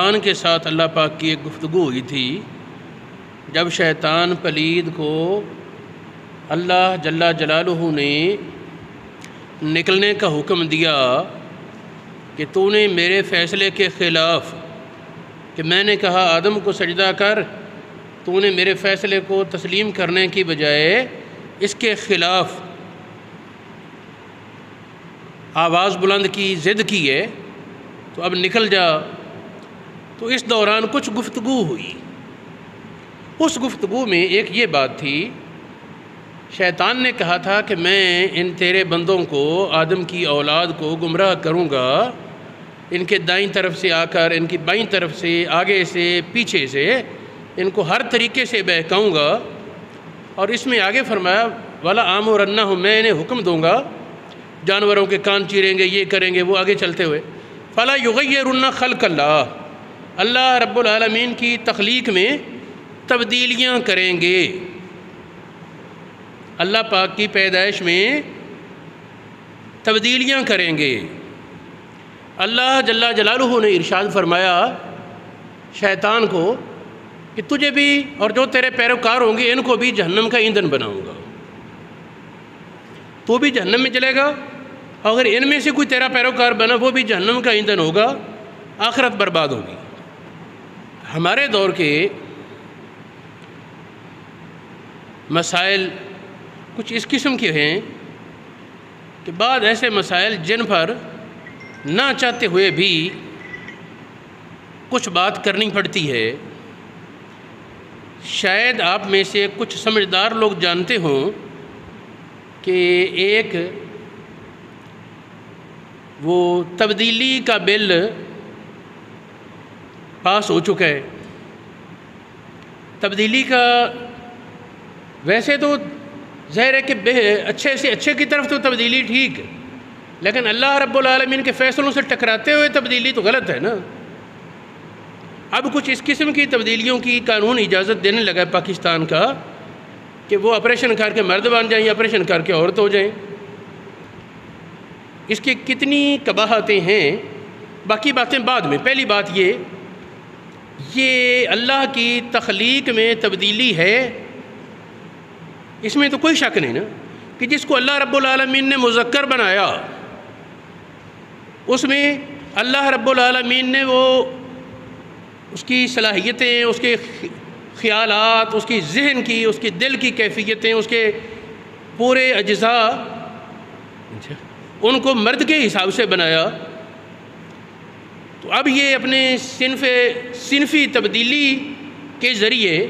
شیطان کے ساتھ اللہ پاک کی ایک گفتگو ہوئی تھی جب شیطان پلید کو اللہ جل جلالہ نے نکلنے کا حکم دیا کہ تو نے میرے فیصلے کے خلاف، کہ میں نے کہا آدم کو سجدہ کر، تو نے میرے فیصلے کو تسلیم کرنے کی بجائے اس کے خلاف آواز بلند کی، ضد کی ہے، تو اب نکل جا۔ تو اس دوران کچھ گفتگو ہوئی۔ اس گفتگو میں ایک یہ بات تھی، شیطان نے کہا تھا کہ میں ان تیرے بندوں کو، آدم کی اولاد کو گمراہ کروں گا، ان کے دائیں طرف سے آ کر، ان کی بائیں طرف سے، آگے سے، پیچھے سے، ان کو ہر طریقے سے بہکاؤں گا۔ اور اس میں آگے فرمایا وَلَا آمُرَنَّهُمْ، میں انہیں حکم دوں گا، جانوروں کے کان چیریں گے، یہ کریں گے، وہ آگے چلتے ہوئے فَلَا يُغَيِّرُنَّ خَلْقَ اللَّهِ، اللہ رب العالمین کی تخلیق میں تبدیلیاں کریں گے، اللہ پاک کی پیدائش میں تبدیلیاں کریں گے۔ اللہ جل جلالہ نے ارشاد فرمایا شیطان کو کہ تجھے بھی اور جو تیرے پیروکار ہوں گے ان کو بھی جہنم کا ایندھن بناؤں گا، تو بھی جہنم میں چلے گا، اگر ان میں سے کوئی تیرا پیروکار بنا وہ بھی جہنم کا ایندھن ہوگا، آخرت برباد ہوگی۔ ہمارے دور کے مسائل کچھ اس قسم کے ہیں کہ بعض ایسے مسائل جن پر نہ چاہتے ہوئے بھی کچھ بات کرنی پڑتی ہے۔ شاید آپ میں سے کچھ سمجھدار لوگ جانتے ہوں کہ ایک وہ تبدیلی کا بل پاس ہو چکا ہے۔ تبدیلی کا ویسے تو ظاہر ہے کہ اچھے سے اچھے کی طرف تو تبدیلی ٹھیک ہے، لیکن اللہ رب العالمین کے فیصلوں سے ٹکراتے ہوئے تبدیلی تو غلط ہے نا۔ اب کچھ اس قسم کی تبدیلیوں کی قانون اجازت دینے لگا ہے پاکستان کا کہ وہ آپریشن کر کے مرد بن جائیں یا آپریشن کر کے عورت ہو جائیں۔ اس کی کتنی قباحتیں ہیں، باقی باتیں بعد میں۔ پہلی بات یہ اللہ کی تخلیق میں تبدیلی ہے، اس میں تو کوئی شک نہیں نا کہ جس کو اللہ رب العالمین نے مذکر بنایا، اس میں اللہ رب العالمین نے وہ اس کی صلاحیتیں، اس کے خیالات، اس کی ذہن کی، اس کی دل کی کیفیتیں، اس کے پورے اجزاء، ان کو مرد کے حساب سے بنایا۔ تو اب یہ اپنے صنفی تبدیلی کے ذریعے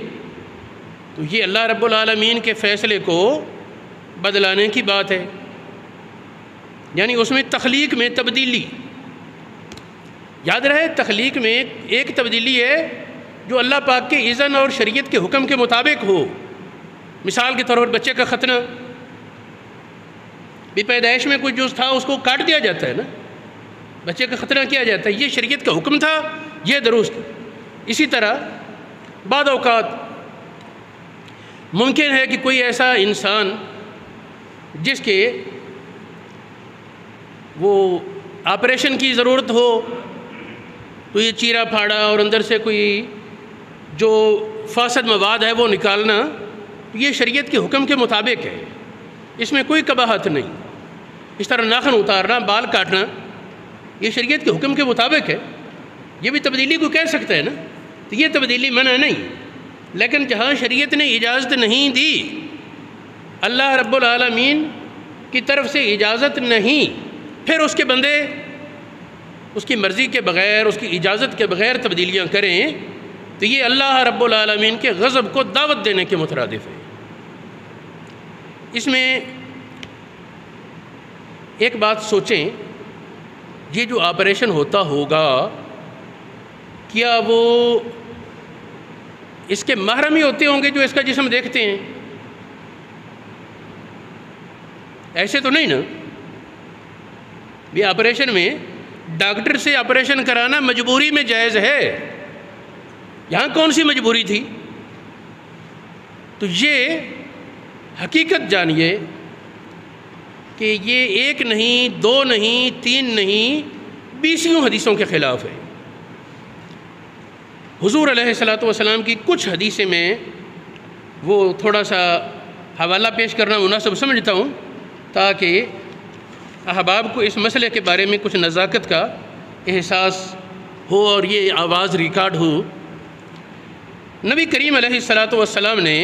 تو یہ اللہ رب العالمین کے فیصلے کو بدلانے کی بات ہے، یعنی اس میں تخلیق میں تبدیلی۔ یاد رہے تخلیق میں ایک تبدیلی ہے جو اللہ پاک کے اذن اور شریعت کے حکم کے مطابق ہو۔ مثال کے طور پر بچے کا ختنہ بھی پیدائش میں کچھ جو تھا اس کو کاٹ دیا جاتا ہے نا، بچے کا ختنہ کیا جاتا ہے، یہ شریعت کا حکم تھا، یہ درست۔ اسی طرح بعض اوقات ممکن ہے کہ کوئی ایسا انسان جس کے وہ آپریشن کی ضرورت ہو، تو یہ چیرا پھاڑا اور اندر سے کوئی جو فاسد مواد ہے وہ نکالنا، یہ شریعت کے حکم کے مطابق ہے، اس میں کوئی قباحت نہیں۔ اس طرح ناخن اتارنا، بال کاٹنا، یہ شریعت کے حکم کے مطابق ہے، یہ بھی تبدیلی کو کہہ سکتا ہے نا، تو یہ تبدیلی منع نہیں۔ لیکن جہاں شریعت نے اجازت نہیں دی، اللہ رب العالمین کی طرف سے اجازت نہیں، پھر اس کے بندے اس کی مرضی کے بغیر، اس کی اجازت کے بغیر تبدیلیاں کریں، تو یہ اللہ رب العالمین کے غضب کو دعوت دینے کے مترادف ہے۔ اس میں ایک بات سوچیں، یہ جو آپریشن ہوتا ہوگا کیا وہ اس کے محرم ہی ہوتے ہوں گے جو اس کا جسم دیکھتے ہیں؟ ایسے تو نہیں نا۔ یہ آپریشن میں ڈاکٹر سے آپریشن کرانا مجبوری میں جائز ہے، یہاں کون سی مجبوری تھی؟ تو یہ حقیقت جانیے کہ یہ ایک نہیں، دو نہیں، تین نہیں، 20 حدیثوں کے خلاف ہے۔ حضور علیہ الصلوۃ والسلام کی کچھ حدیثیں میں وہ تھوڑا سا حوالہ پیش کرنا مناسب سمجھتا ہوں تاکہ احباب کو اس مسئلے کے بارے میں کچھ نزاکت کا احساس ہو اور یہ آواز ریکارڈ ہو۔ نبی کریم علیہ الصلوۃ والسلام نے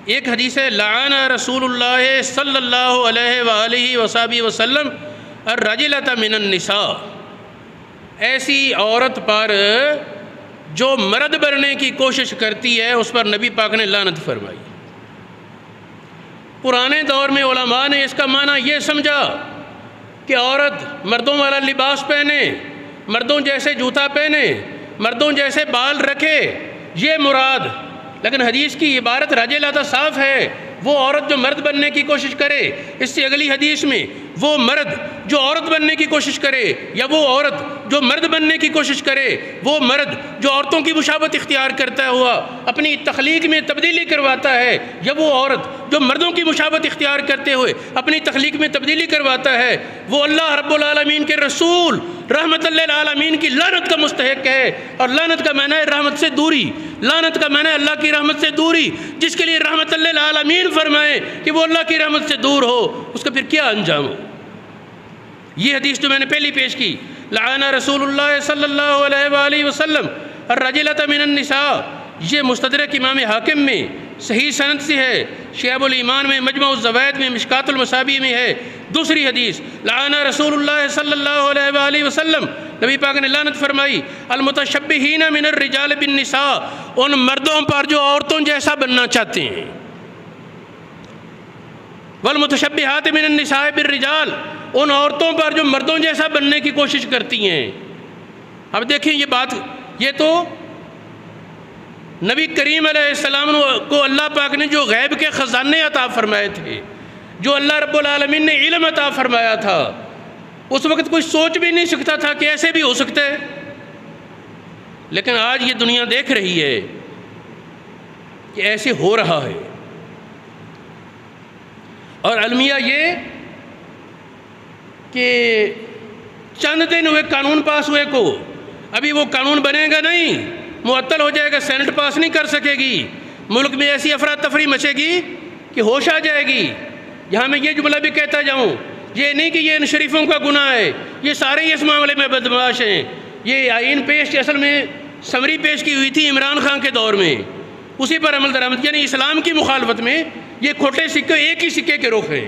ایک حدیث ہے لعن رسول اللہ صلی اللہ علیہ وآلہ وصحبہ وسلم الرجلۃ من النساء، ایسی عورت پر جو مرد بننے کی کوشش کرتی ہے اس پر نبی پاک نے لعنت فرمائی۔ پرانے دور میں علماء نے اس کا معنی یہ سمجھا کہ عورت مردوں والا لباس پہنے، مردوں جیسے جوتا پہنے، مردوں جیسے بال رکھے، یہ مراد، لیکن حدیث کی عبارت رجلۃ صاف ہے، وہ عورت جو مرد بننے کی کوشش کرے۔ اس سے اگلی حدیث میں وہ مرد جو عورت بننے کی کوشش کرے یا وہ عورت جو مرد بننے کی کوشش کرے، وہ مرد جو عورتوں کی مشابہت اختیار کرتا ہوا اپنی تخلیق میں تبدیلی کرواتا ہے، یا وہ عورت جو مردوں کی مشابہت اختیار کرتے ہوئے اپنی تخلیق میں تبدیلی کرواتا ہے، وہ اللہ رب العالمین کے رسول رحمت للعالمین کی لعنت کا مستحق ہے۔ اور لعنت کا معنی ہے رحمت سے دوری، لعنت کا معنی ہے اللہ کی رحمت سے دوری۔ جس کے لیے رحمت للعالمین فرمائے کہ وہ اللہ کی رحمت سے دور ہو، اس کا پھر کیا انجام ہو؟ یہ حدیث جو میں نے پہلی پیش کی، لعن رسول اللہ صلی اللہ علیہ وآلہ وسلم الرجلۃ من النساء، یہ مستدرک امام حاکم میں صحیح سند سے ہے، شعب الایمان میں، مجمع الزوائد میں، مشکات المصابیح میں ہے۔ دوسری حدیث لعن رسول اللہ صلی اللہ علیہ وآلہ وسلم، نبی پاک نے لعنت فرمائی المتشبہین من الرجال بالنساء، ان مردوں پر جو عورتوں جیسا بننا چاہتے ہیں، والمتشبہات من النساء بالرجال، ان عورتوں پر جو مردوں جیسا بننے کی کوشش کرتی ہیں۔ اب دیکھیں یہ بات، یہ تو نبی کریم علیہ السلام کو اللہ پاک نے جو غیب کے خزانے عطا فرمائے تھے، جو اللہ رب العالمین نے علم عطا فرمایا تھا، اس وقت کوئی سوچ بھی نہیں سکتا تھا کہ ایسے بھی ہو سکتا ہے۔ لیکن آج یہ دنیا دیکھ رہی ہے کہ ایسے ہو رہا ہے، اور المیہ یہ کہ چند دن ہوئے قانون پاس ہوئے کو، ابھی وہ قانون بنے گا نہیں، معطل ہو جائے گا، سینٹ پاس نہیں کر سکے گی، ملک میں ایسی افراتفری مچے گی کہ ہوش آ جائے گی۔ یہاں میں یہ جملہ بھی کہتا جاؤں، یہ نہیں کہ یہ ان شریفوں کا گناہ ہے، یہ سارے ہی اس معاملے میں بدمعاش ہیں۔ یہ آئین پیش اصل میں سمری پیش کی ہوئی تھی عمران خان کے دور میں، اسی پر عمل درآمد، یعنی اسلام کی مخالفت میں یہ کھوٹے سکے ایک ہی سکے کے رخ ہیں۔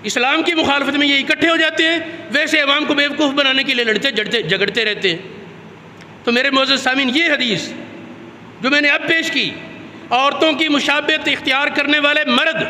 اسلام کی مخالفت میں یہ اکٹھے ہو جاتے ہیں، ویسے عوام کو بیوقوف بنانے کے لیے لڑتے جھگڑتے رہتے ہیں۔ تو میرے معزز سامعین، یہ حدیث جو میں نے اب پیش کی، عورتوں کی مشابہت اختیار کرنے والے مرد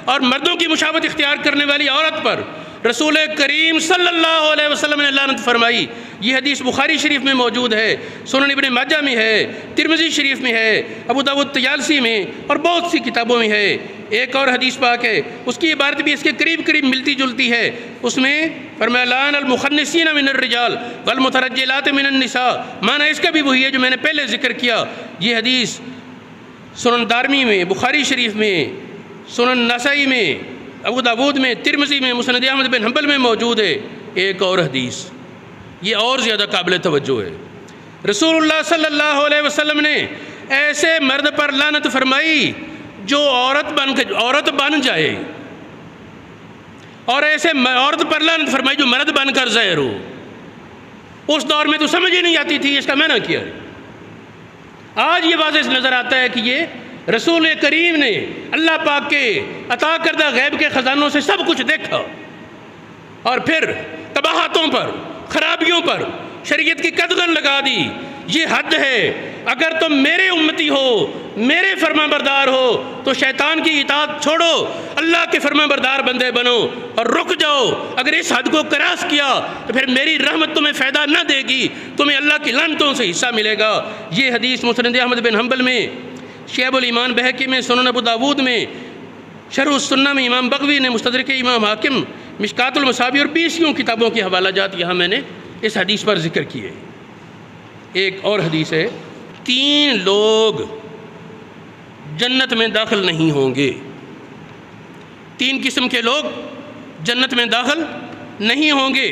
اور مردوں کی مشابہت اختیار کرنے والی عورت پر رسول کریم صلی اللہ علیہ وسلم نے لعنت فرمائی۔ یہ حدیث بخاری شریف میں موجود ہے، سنن ابن ماجہ میں ہے، ترمذی شریف میں ہے، ابو داؤد طیالسی میں اور بہت سی کتابوں میں ہے۔ ایک اور حدیث پاک ہے، اس کی عبارت بھی اس کے قریب ملتی جلتی ہے، اس میں فرمایا لعن المخنثین من الرجال والمترجلات من النساء، معنی اس کا بھی وہی ہے جو میں نے پہلے ذکر کیا۔ یہ حدیث سنن دارمی میں، بخاری شریف میں، سنن نسائی میں، ابو داؤد میں، ترمذی میں، مسند احمد بن حنبل میں موجود ہے۔ ایک اور حدیث یہ اور زیادہ قابل توجہ ہے، رسول اللہ صلی اللہ علیہ وسلم نے ایسے مرد پر لعنت فرمائی جو عورت بن جائے، اور ایسے عورت پر لعنت فرمائی جو مرد بن کر ظاہر ہو۔ اس دور میں تو سمجھ ہی نہیں آتی تھی اس کا معنی کیا ہے۔ آج یہ واضح نظر آتا ہے کہ یہ رسول کریم نے اللہ پاک کے عطا کردہ غیب کے خزانوں سے سب کچھ دیکھا، اور پھر قباحتوں پر، خرابیوں پر شریعت کی قدغن لگا دی۔ یہ حد ہے، اگر تم میرے امتی ہو، میرے فرما بردار ہو، تو شیطان کی اطاعت چھوڑو، اللہ کے فرما بردار بندے بنو اور رک جاؤ۔ اگر اس حد کو کراس کیا تو پھر میری رحمت تمہیں فائدہ نہ دے گی، تمہیں اللہ کی لعنتوں سے حصہ ملے گا۔ یہ حدیث مسند احمد بن حنبل میں، شعب الایمان بہقی میں، سنن ابو داؤد میں، شرح السنہ میں امام بغوی نے، مستدرک امام حاکم، مشکات المصابیح اور 20 کتابوں کے حوالہ جات یہاں میں نے اس حدیث پر ذکر کیے۔ ایک اور حدیث ہے، 3 لوگ جنت میں داخل نہیں ہوں گے۔ 3 قسم کے لوگ جنت میں داخل نہیں ہوں گے۔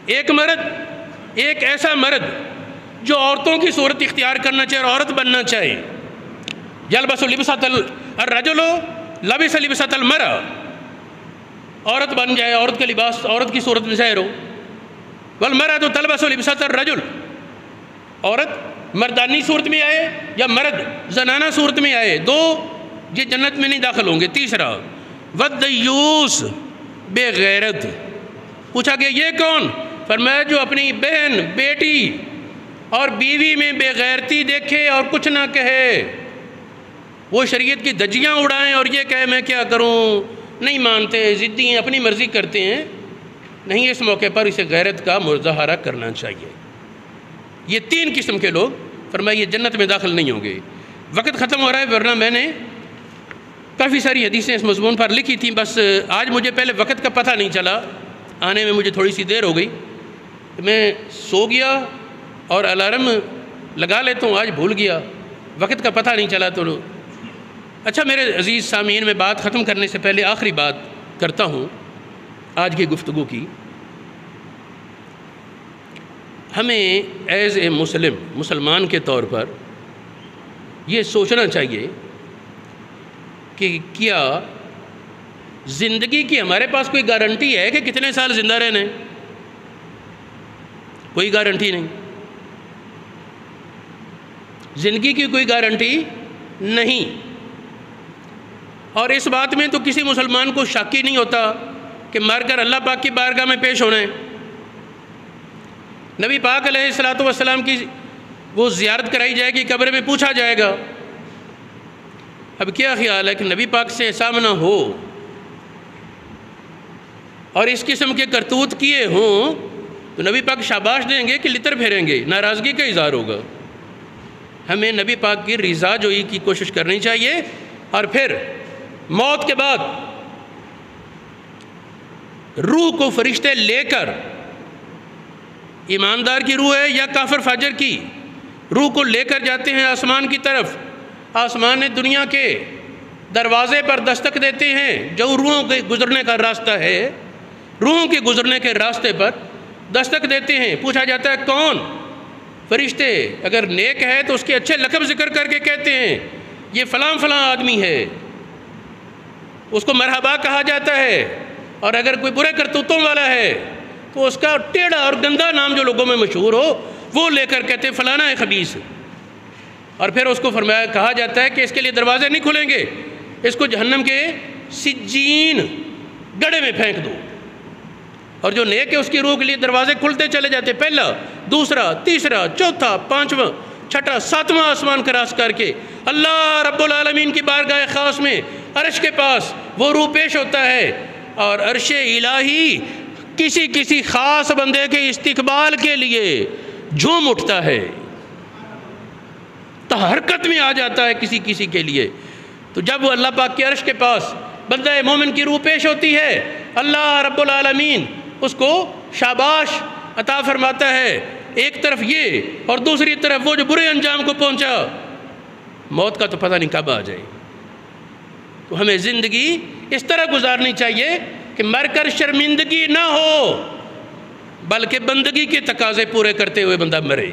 ایک ایسا مرد جو عورتوں کی صورت اختیار کرنا چاہے اور عورت بننا چاہے. یلبس لبسۃ الرجل لبس لبسۃ المرأة، عورت بن جائے، عورت کا لباس عورت کی صورت میں ظاہر ہو. والمرأة تلبس لبسۃ الرجل، عورت مردانی صورت میں آئے یا مرد زنانہ صورت میں آئے، دو یہ جنت میں نہیں داخل ہوں گے. تیسرا والدیوس، بے غیرت. پوچھا کہ یہ کون؟ فرمایا جو اپنی بہن، بیٹی اور بیوی میں بے غیرتی دیکھے اور کچھ نہ کہے، وہ شریعت کی دھجیاں اڑائیں اور یہ کہے میں کیا کروں، نہیں مانتے، ضدی ہیں، اپنی مرضی کرتے ہیں. نہیں، اس موقع پر اسے غیرت کا مظاہرہ کرنا چاہیے. یہ 3 قسم کے لوگ فرمایا یہ جنت میں داخل نہیں ہوں گے. وقت ختم ہو رہا ہے، ورنہ میں نے کافی ساری حدیثیں اس مضمون پر لکھی تھیں، بس آج مجھے پہلے وقت کا پتہ نہیں چلا، آنے میں مجھے تھوڑی سی دیر ہو گئی. میں سو گیا اور الارم لگا لیتا ہوں، آج بھول گیا، وقت کا پتہ نہیں چلا. تو اچھا میرے عزیز سامعین، میں بات ختم کرنے سے پہلے آخری بات کرتا ہوں آج کی گفتگو کی. ہمیں ایز اے مسلمان کے طور پر یہ سوچنا چاہیے کہ کیا زندگی کی ہمارے پاس کوئی گارنٹی ہے کہ کتنے سال زندہ رہنا ہے؟ کوئی گارنٹی نہیں. زندگی کی کوئی گارنٹی نہیں. اور اس بات میں تو کسی مسلمان کو شک ہی نہیں ہوتا کہ مر کر اللہ پاک کی بارگاہ میں پیش ہونا ہے. نبی پاک علیہ الصلوۃ والسلام کی وہ زیارت کرائی جائے گی، قبر میں پوچھا جائے گا. اب کیا خیال ہے کہ نبی پاک سے سامنا ہو اور اس قسم کے کرتوت کیے ہوں تو نبی پاک شاباش دیں گے کہ لطر پھیریں گے، ناراضگی کا اظہار ہوگا. ہمیں نبی پاک کی رضا جوئی کی کوشش کرنی چاہیے. اور پھر موت کے بعد روح کو فرشتے لے کر، ایماندار کی روح ہے یا کافر فاجر کی روح کو لے کر جاتے ہیں آسمان کی طرف. آسمان دنیا کے دروازے پر دستک دیتے ہیں جو روحوں کے گزرنے کا راستہ ہے، روحوں کے گزرنے کے راستے پر دستک دیتے ہیں. پوچھا جاتا ہے کون؟ فرشتے. اگر نیک ہے تو اس کے اچھے لقب ذکر کر کے کہتے ہیں یہ فلاں فلاں آدمی ہے، اس کو مرحبا کہا جاتا ہے. اور اگر کوئی برے کرتوتوں والا ہے تو اس کا ٹیڑھا اور گندا نام جو لوگوں میں مشہور ہو وہ لے کر کہتے ہیں فلانا ہے خبیث. اور پھر اس کو فرمایا کہا جاتا ہے کہ اس کے لیے دروازے نہیں کھلیں گے، اس کو جہنم کے سجین گڑھے میں پھینک دو. اور جو نیک ہے اس کی روح کے لیے دروازے کھلتے چلے جاتے، پہلا، دوسرا، تیسرا، چوتھا، پانچواں، چھٹا، ساتواں آسمان کراس کر کے اللہ رب العالمین کی بارگاہ خاص میں عرش کے پاس وہ روح پیش ہوتا ہے. اور عرش الہی کسی خاص بندے کے استقبال کے لیے جھوم اٹھتا ہے، حرکت میں آ جاتا ہے کسی کے لیے. تو جب وہ اللہ پاک کے عرش کے پاس بندہ مومن کی روح پیش ہوتی ہے، اللہ رب العالمین اس کو شاباش عطا فرماتا ہے. ایک طرف یہ اور دوسری طرف وہ جو برے انجام کو پہنچا، موت کا تو پتہ نہیں کب آ جائے. تو ہمیں زندگی اس طرح گزارنی چاہیے کہ مر کر شرمندگی نہ ہو، بلکہ بندگی کے تقاضے پورے کرتے ہوئے بندہ مرے.